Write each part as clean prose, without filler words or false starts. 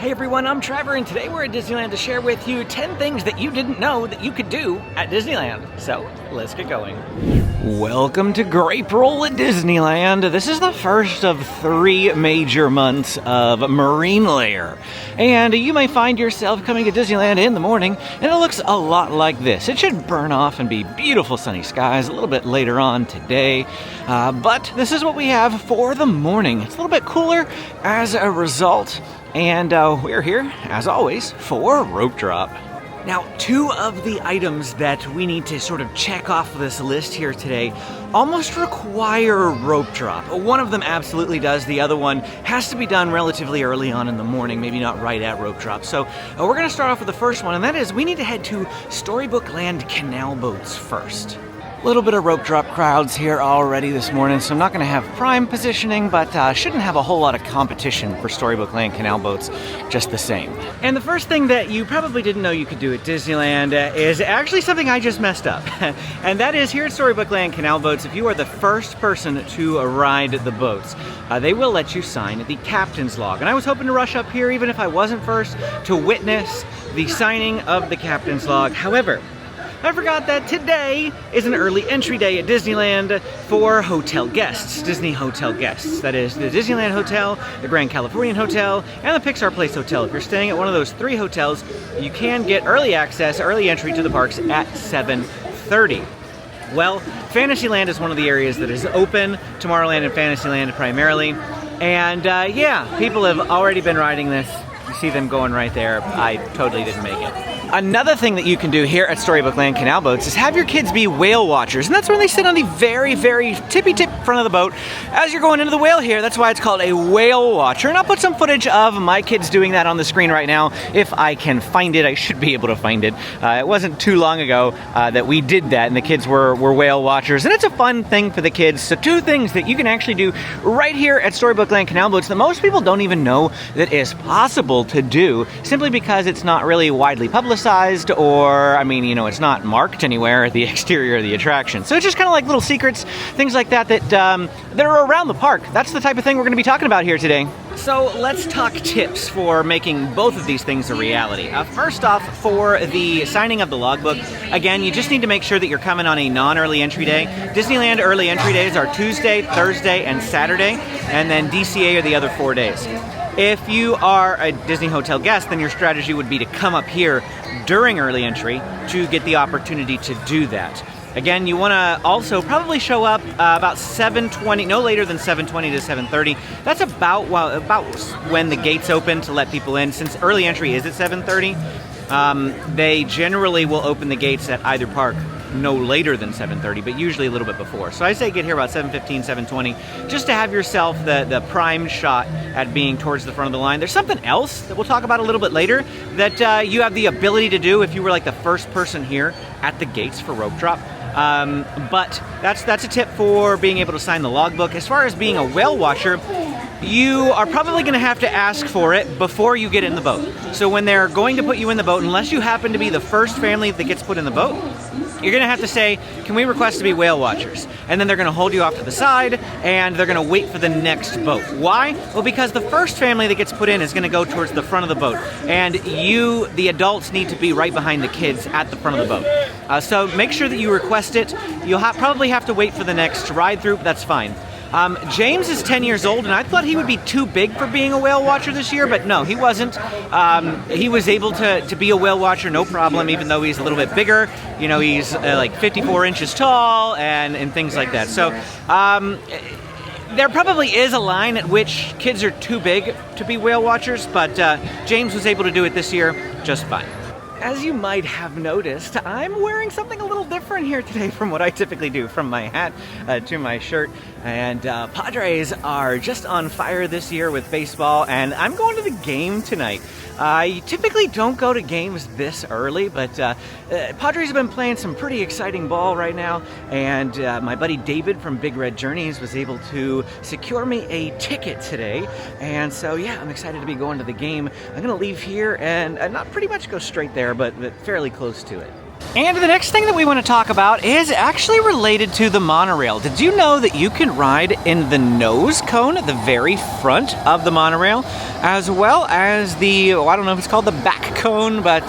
Hey everyone, I'm Trevor, and today we're at Disneyland to share with you 10 things that you didn't know that you could do at Disneyland. So, let's get going. Welcome to Grape Roll at Disneyland. This is the first of 3 major months of Marine Layer. And you may find yourself coming to Disneyland in the morning, and it looks a lot like this. It should burn off and be beautiful sunny skies a little bit later on today. But this is what we have for the morning. It's a little bit cooler as a result. And we're here, as always, for Rope Drop. Now, 2 of the items that we need to sort of check off this list here today almost require Rope Drop. One of them absolutely does. The other one has to be done relatively early on in the morning, maybe not right at Rope Drop. So we're going to start off with the first one, and that is we need to head to Storybook Land Canal boats first. A little bit of rope drop crowds here already this morning, so I'm not going to have prime positioning, but shouldn't have a whole lot of competition for Storybook Land canal boats just the same. And the first thing that you probably didn't know you could do at Disneyland is actually something I just messed up. And that is here at Storybook Land canal boats, if you are the first person to ride the boats, they will let you sign the captain's log. And I was hoping to rush up here, even if I wasn't first, to witness the signing of the captain's log. However, I forgot that today is an early entry day at Disneyland for hotel guests, Disney hotel guests. That is the Disneyland Hotel, the Grand Californian Hotel, and the Pixar Place Hotel. If you're staying at one of those 3 hotels, you can get early access, early entry to the parks at 7:30. Well, Fantasyland is one of the areas that is open, Tomorrowland and Fantasyland primarily. And yeah, people have already been riding this. You see them going right there. I totally didn't make it. Another thing that you can do here at Storybook Land Canal Boats is have your kids be whale watchers. And that's when they sit on the very, very tippy-tip front of the boat as you're going into the whale here. That's why it's called a whale watcher. And I'll put some footage of my kids doing that on the screen right now. If I can find it, I should be able to find it. It wasn't too long ago that we did that, and the kids were whale watchers. And it's a fun thing for the kids. So 2 things that you can actually do right here at Storybook Land Canal Boats that most people don't even know that is possible to do, simply because it's not really widely publicized, or, I mean, you know, it's not marked anywhere at the exterior of the attraction. So it's just kind of like little secrets, things like that that are around the park. That's the type of thing we're going to be talking about here today. So let's talk tips for making both of these things a reality. First off, for the signing of the logbook, again, you just need to make sure that you're coming on a non-early entry day. Disneyland early entry days are Tuesday, Thursday, and Saturday, and then DCA are the other 4 days. If you are a Disney hotel guest, then your strategy would be to come up here during early entry to get the opportunity to do that. Again, you want to also probably show up about 7:20, no later than 7:20 to 7:30. That's about when the gates open to let people in. Since early entry is at 7:30, they generally will open the gates at either park no later than 7:30, but usually a little bit before. So I say get here about 7:15, 7:20, just to have yourself the prime shot at being towards the front of the line. There's something else that we'll talk about a little bit later that you have the ability to do if you were like the first person here at the gates for Rope Drop. But that's a tip for being able to sign the logbook. As far as being a whale watcher, you are probably going to have to ask for it before you get in the boat. So when they're going to put you in the boat, unless you happen to be the first family that gets put in the boat, you're going to have to say, can we request to be whale watchers? And then they're going to hold you off to the side, and they're going to wait for the next boat. Why? Well, because the first family that gets put in is going to go towards the front of the boat. And you, the adults, need to be right behind the kids at the front of the boat. So make sure that you request it. You'll probably have to wait for the next ride through, but that's fine. James is 10 years old, and I thought he would be too big for being a whale watcher this year, but no, he wasn't. He was able to be a whale watcher, no problem, even though he's a little bit bigger. You know, he's like 54 inches tall and things like that. So there probably is a line at which kids are too big to be whale watchers, but James was able to do it this year just fine. As you might have noticed, I'm wearing something a little different here today from what I typically do, from my hat to my shirt. And Padres are just on fire this year with baseball, and I'm going to the game tonight. I typically don't go to games this early, but Padres have been playing some pretty exciting ball right now, and my buddy David from Big Red Journeys was able to secure me a ticket today, and so yeah, I'm excited to be going to the game. I'm going to leave here and not pretty much go straight there, but fairly close to it. And the next thing that we want to talk about is actually related to the monorail. Did you know that you can ride in the nose cone at the very front of the monorail, as well as the, I don't know if it's called the back cone, but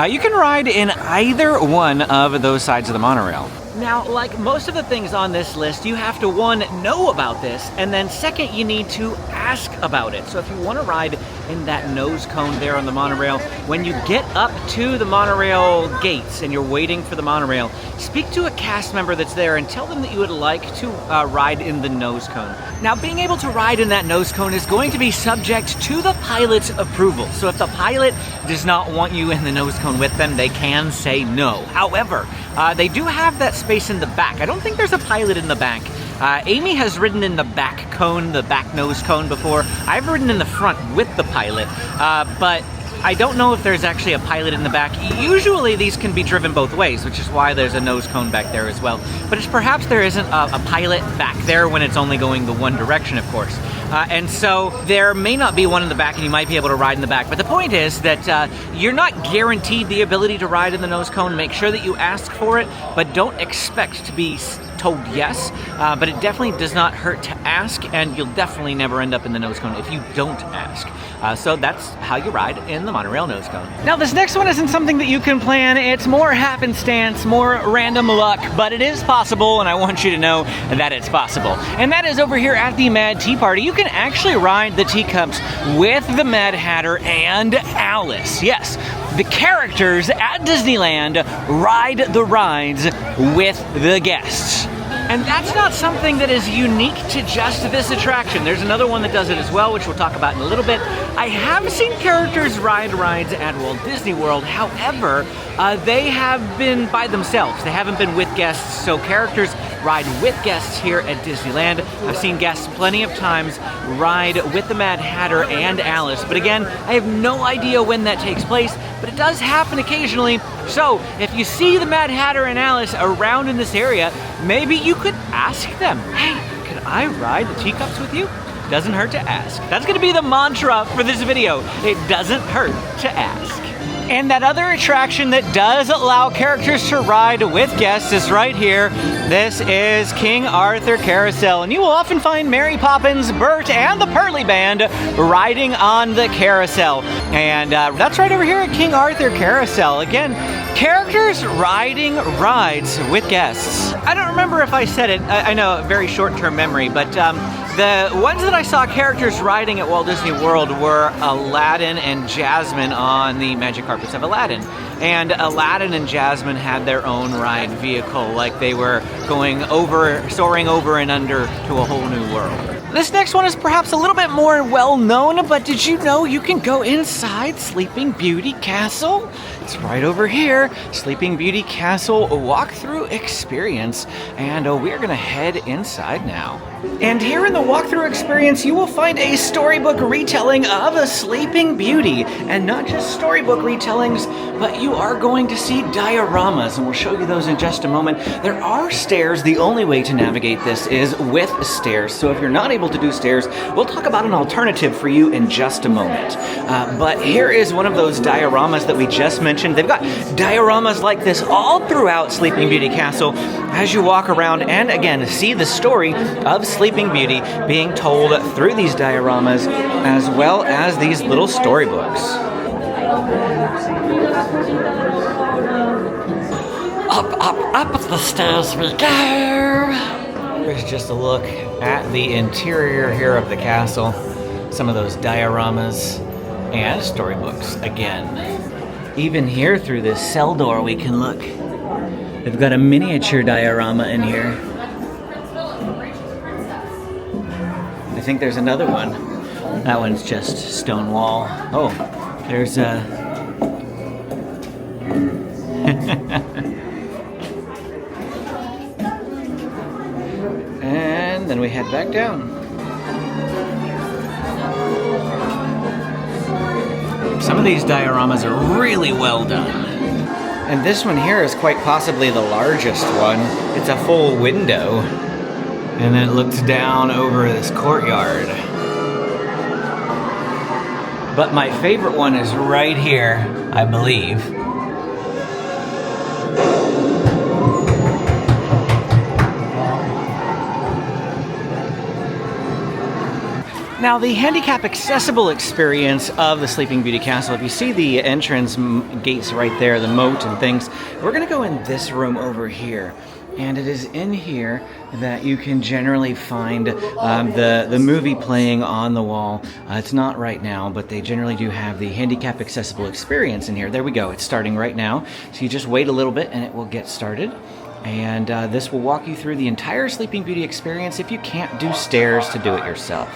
you can ride in either one of those sides of the monorail. Now, like most of the things on this list, you have to, one, know about this, and then second, you need to ask about it. So if you want to ride in that nose cone there on the monorail, when you get up to the monorail gates and you're waiting for the monorail, speak to a cast member that's there and tell them that you would like to ride in the nose cone. Now, being able to ride in that nose cone is going to be subject to the pilot's approval. So if the pilot does not want you in the nose cone with them, they can say no. However, they do have that space in the back. I don't think there's a pilot in the back. Amy has ridden in the back cone, the back nose cone before. I've ridden in the front with the pilot, but I don't know if there's actually a pilot in the back. Usually these can be driven both ways, which is why there's a nose cone back there as well. But it's perhaps there isn't a pilot back there when it's only going the one direction, of course. And so there may not be one in the back and you might be able to ride in the back. But the point is that you're not guaranteed the ability to ride in the nose cone. Make sure that you ask for it, but don't expect to be told yes. But it definitely does not hurt to ask, and you'll definitely never end up in the nose cone if you don't ask. So that's how you ride in the monorail nose cone. Now this next one isn't something that you can plan. It's more happenstance, more random luck, but it is possible, and I want you to know that it's possible. And that is over here at the Mad Tea Party. You can actually ride the teacups with the Mad Hatter and Alice. Yes, the characters at Disneyland ride the rides with the guests. And that's not something that is unique to just this attraction. There's another one that does it as well, which we'll talk about in a little bit. I have seen characters ride rides at Walt Disney World. However, they have been by themselves. They haven't been with guests, so characters ride with guests here at Disneyland. I've seen guests plenty of times ride with the Mad Hatter and Alice. But again, I have no idea when that takes place, but it does happen occasionally. So if you see the Mad Hatter and Alice around in this area, maybe you could ask them, hey, can I ride the teacups with you? Doesn't hurt to ask. That's gonna be the mantra for this video. It doesn't hurt to ask. And that other attraction that does allow characters to ride with guests is right here. This is King Arthur Carousel, and you will often find Mary Poppins, Bert, and the Pearly Band riding on the carousel. And that's right over here at King Arthur Carousel. Again, characters riding rides with guests. I don't remember if I said it. I know, very short-term memory, but the ones that I saw characters riding at Walt Disney World were Aladdin and Jasmine on the Magic Carpets of Aladdin. And Aladdin and Jasmine had their own ride vehicle, like they were going over, soaring over and under to a whole new world. This next one is perhaps a little bit more well-known, but did you know you can go inside Sleeping Beauty Castle? It's right over here, Sleeping Beauty Castle walkthrough experience, and we're gonna head inside now. And here in the walkthrough experience, you will find a storybook retelling of a Sleeping Beauty, and not just storybook retellings, but you are going to see dioramas, and we'll show you those in just a moment. There are stairs. The only way to navigate this is with stairs, so if you're not able to do stairs, we'll talk about an alternative for you in just a moment. But here is one of those dioramas that we just mentioned. They've got dioramas like this all throughout Sleeping Beauty Castle as you walk around and again see the story of Sleeping Beauty being told through these dioramas as well as these little storybooks. Up the stairs we go! Here's just a look at the interior here of the castle. Some of those dioramas and storybooks again. Even here through this cell door we can look. They've got a miniature diorama in here. I think there's another one. That one's just stone wall. Oh, there's a... And then we head back down. Some of these dioramas are really well done. And this one here is quite possibly the largest one. It's a full window. And then it looks down over this courtyard. But my favorite one is right here, I believe. Now, the handicap accessible experience of the Sleeping Beauty Castle, if you see the entrance gates right there, the moat and things, we're going to go in this room over here. And it is in here that you can generally find the movie playing on the wall. It's not right now, but they generally do have the handicap accessible experience in here. There we go. It's starting right now. So you just wait a little bit and it will get started. And this will walk you through the entire Sleeping Beauty experience if you can't do stairs to do it yourself.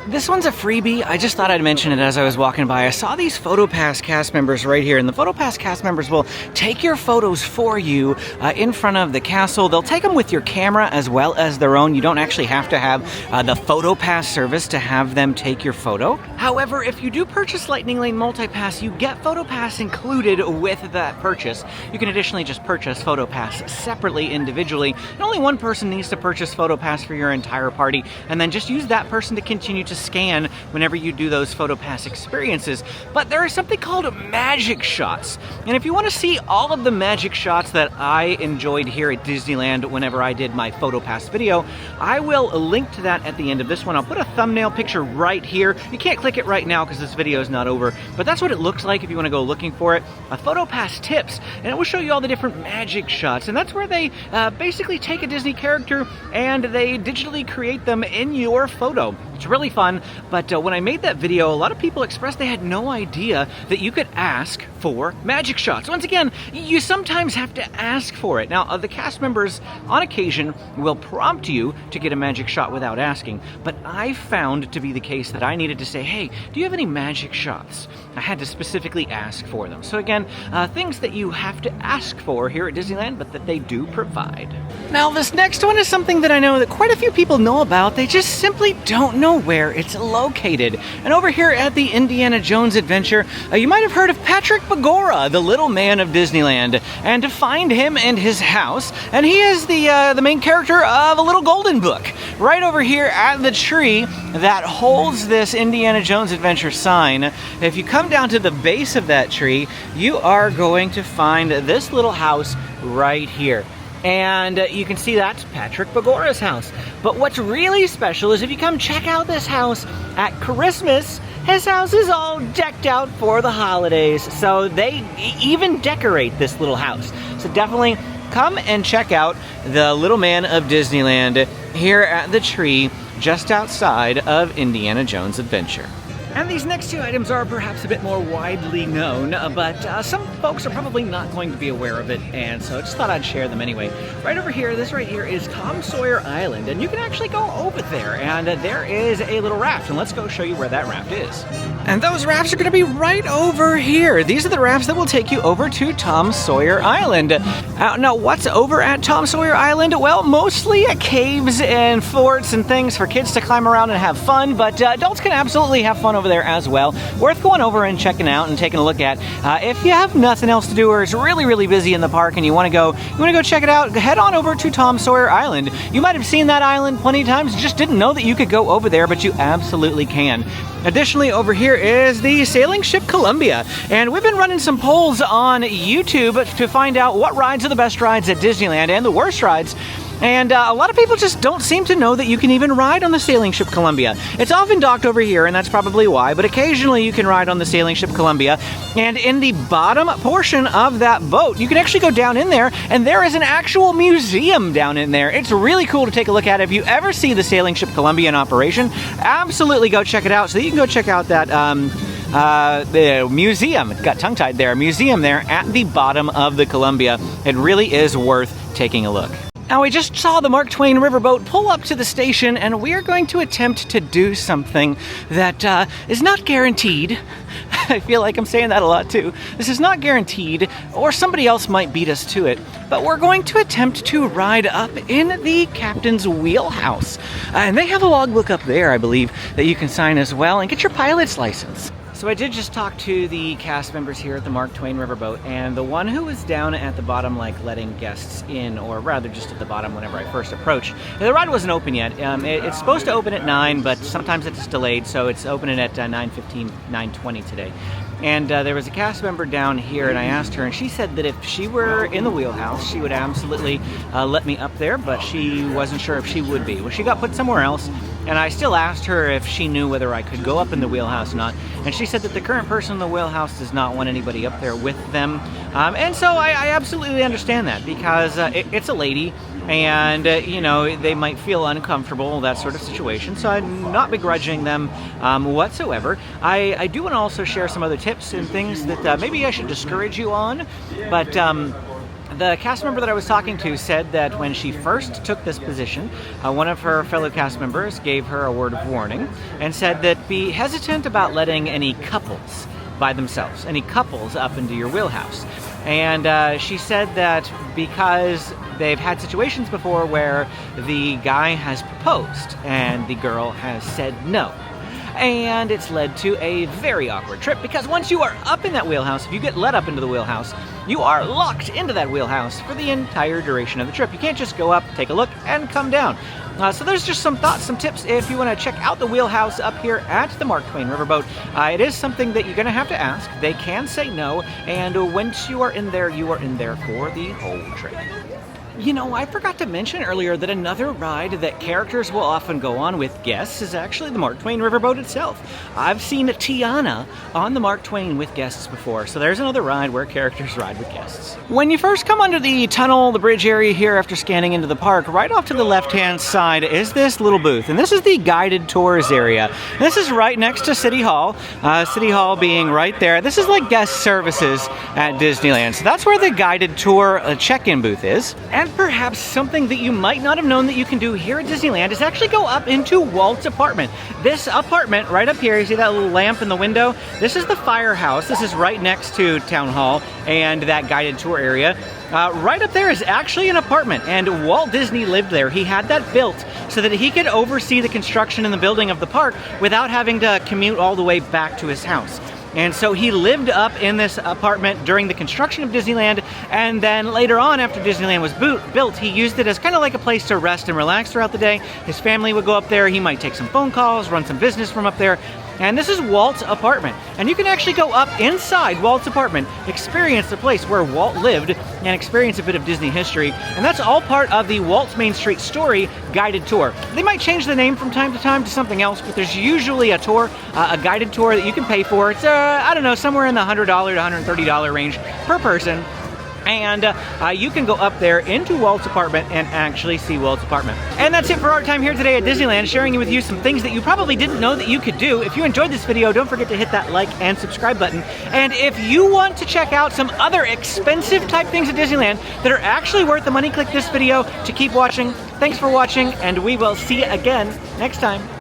This one's a freebie. I just thought I'd mention it as I was walking by. I saw these Photopass cast members right here, and the Photopass cast members will take your photos for you in front of the castle. They'll take them with your camera as well as their own. You don't actually have to have the Photopass service to have them take your photo. However, if you do purchase Lightning Lane Multipass, you get Photopass included with that purchase. You can additionally just purchase Photopass separately, individually, and only one person needs to purchase Photopass for your entire party, and then just use that person to continue to scan whenever you do those Photopass experiences. But there is something called magic shots, and if you want to see all of the magic shots that I enjoyed here at Disneyland whenever I did my Photopass video, I will link to that at the end of this one. I'll put a thumbnail picture right here. You can't click it right now because this video is not over, but that's what it looks like if you want to go looking for it. A Photopass tips, and it will show you all the different magic shots, and that's where they basically take a Disney character and they digitally create them in your photo. It's really fun, but when I made that video, a lot of people expressed they had no idea that you could ask for magic shots. Once again, you sometimes have to ask for it. Now, the cast members, on occasion, will prompt you to get a magic shot without asking, but I found to be the case that I needed to say, hey, do you have any magic shots? I had to specifically ask for them. So again, things that you have to ask for here at Disneyland, but that they do provide. Now, this next one is something that I know that quite a few people know about. They just simply don't know where it's located. And over here at the Indiana Jones Adventure, you might have heard of Patrick Begorra, the little man of Disneyland. And to find him and his house, and he is the main character of a little golden book right over here at the tree that holds this Indiana Jones Adventure sign. If you come down to the base of that tree, you are going to find this little house right here. And you can see that's Patrick Begorra's house. But what's really special is if you come check out this house at Christmas, his house is all decked out for the holidays. So they even decorate this little house. So definitely come and check out the little man of Disneyland here at the tree just outside of Indiana Jones Adventure. And these next two items are perhaps a bit more widely known, but some folks are probably not going to be aware of it, and so I just thought I'd share them anyway. Right over here, this right here is Tom Sawyer Island, and you can actually go over there, and there is a little raft, and let's go show you where that raft is. And those rafts are going to be right over here. These are the rafts that will take you over to Tom Sawyer Island. Now, what's over at Tom Sawyer Island? Well, mostly caves and forts and things for kids to climb around and have fun, but adults can absolutely have fun over there as well. Worth going over and checking out and taking a look at. If you have nothing else to do or it's really busy in the park and you want to go check it out, head on over to Tom Sawyer Island. You might have seen that island plenty of times, just didn't know that you could go over there, but you absolutely can. Additionally, over here is the sailing ship Columbia, and we've been running some polls on YouTube to find out what rides are the best rides at Disneyland and the worst rides. And a lot of people just don't seem to know that you can even ride on the sailing ship Columbia. It's often docked over here, and that's probably why, but occasionally you can ride on the sailing ship Columbia. And in the bottom portion of that boat, you can actually go down in there, and there is an actual museum down in there. It's really cool to take a look at. If you ever see the sailing ship Columbia in operation, absolutely go check it out so that you can go check out that the museum. It got tongue-tied there. Museum there at the bottom of the Columbia. It really is worth taking a look. Now, we just saw the Mark Twain Riverboat pull up to the station, and we are going to attempt to do something that is not guaranteed. I feel like I'm saying that a lot too. This is not guaranteed, or somebody else might beat us to it, but we're going to attempt to ride up in the captain's wheelhouse. And they have a logbook up there, I believe, that you can sign as well and get your pilot's license. So I did just talk to the cast members here at the Mark Twain Riverboat, and the one who was down at the bottom, like letting guests in, or rather just at the bottom whenever I first approached. The ride wasn't open yet. It's supposed to open at 9, but sometimes it's delayed, so it's opening at 9:15, 9:20 today. And there was a cast member down here, and I asked her, and she said that if she were in the wheelhouse, she would absolutely let me up there, but she wasn't sure if she would be. Well, she got put somewhere else, And I still asked her if she knew whether I could go up in the wheelhouse or not. And she said that the current person in the wheelhouse does not want anybody up there with them. And so I absolutely understand that, because it's a lady, and you know, they might feel uncomfortable, that sort of situation. So I'm not begrudging them whatsoever. I do want to also share some other tips and things that maybe I should discourage you on. But the cast member that I was talking to said that when she first took this position, one of her fellow cast members gave her a word of warning and said that be hesitant about letting any couples by themselves, any couples up into your wheelhouse. And she said that because they've had situations before where the guy has proposed and the girl has said no. And it's led to a very awkward trip, because once you are up in that wheelhouse, if you get let up into the wheelhouse, you are locked into that wheelhouse for the entire duration of the trip. You can't just go up, take a look, and come down. So there's just some thoughts, some tips if you want to check out the wheelhouse up here at the Mark Twain Riverboat. It is something that you're going to have to ask. They can say no, and once you are in there for the whole trip. You know, I forgot to mention earlier that another ride that characters will often go on with guests is actually the Mark Twain Riverboat itself. I've seen Tiana on the Mark Twain with guests before, so there's another ride where characters ride with guests. When you first come under the tunnel, the bridge area here after scanning into the park, right off to the left-hand side is this little booth, and this is the guided tours area. This is right next to City Hall, City Hall being right there. This is like guest services at Disneyland, so that's where the guided tour check-in booth is. And perhaps something that you might not have known that you can do here at Disneyland is actually go up into Walt's apartment. This apartment right up here, you see that little lamp in the window? This is the firehouse. This is right next to Town Hall and that guided tour area. Right up there is actually an apartment, and Walt Disney lived there. He had that built so that he could oversee the construction and the building of the park without having to commute all the way back to his house. And so he lived up in this apartment during the construction of Disneyland, and then later on, after Disneyland was built, he used it as kind of like a place to rest and relax throughout the day. His family would go up there, he might take some phone calls, run some business from up there. And this is Walt's apartment. And you can actually go up inside Walt's apartment, experience the place where Walt lived, and experience a bit of Disney history. And that's all part of the Walt's Main Street Story guided tour. They might change the name from time to time to something else, but there's usually a tour, a guided tour that you can pay for. It's, I don't know, somewhere in the $100 to $130 range per person. And you can go up there into Walt's apartment and actually see Walt's apartment. And that's it for our time here today at Disneyland, sharing with you some things that you probably didn't know that you could do. If you enjoyed this video, don't forget to hit that like and subscribe button. And if you want to check out some other expensive type things at Disneyland that are actually worth the money, click this video to keep watching. Thanks for watching, and we will see you again next time.